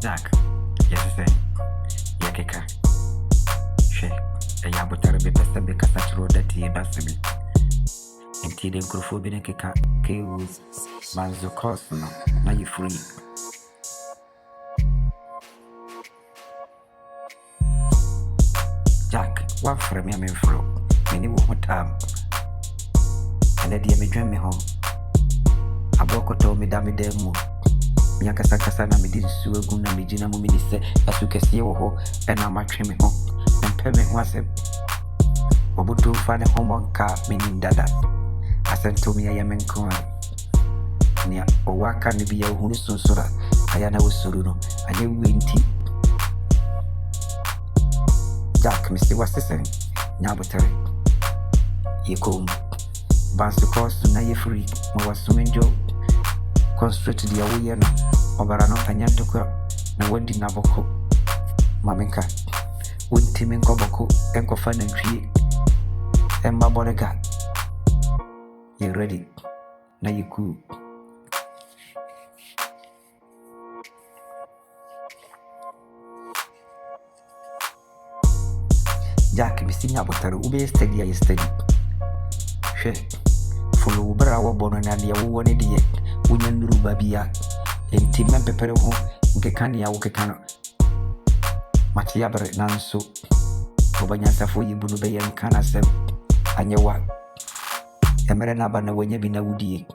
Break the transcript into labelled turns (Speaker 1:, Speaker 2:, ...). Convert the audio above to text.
Speaker 1: Jack, yes, I say, Yakika. She, a yabutara be best be Casatro that he does me. And T. de Grofobina Kika, Kaywood, Manzo Cost, now you free. Jack, what for me, I'm in flow. Many won't time. And let me dream me home. A boko told me that me demo. Yakasa Casana, me did sue a guna, me Gina Mumini said, as you can see, oh, and I'm a trim home. And payment was a Obutu find a home on car, meaning Dada. I sent to me, I am in Kona. Near Owaka, be a Hunisun Sura. I am a Suruno, I knew winty. Jack, Mr. Wasson, Nabutary. You come. Bounce the course to now you free. More swimming joke. Concentrate to the away and over an open to crop. No one did Naboko. Maminka. Would Tim and Koboko and Kofan and tree. And my bodyguard. You ready? Now you cool. Jack, Mr. Nabotaro, ube steady, I steady. She follow Brawa Bonadia, one idiot, Union Rubabia, and Tim and Pepper home, Gekania Okekano. Matiabre Nanso, Obanyasa for you, Bunube and Canasem, and your what? Emeranabana when you been a woody.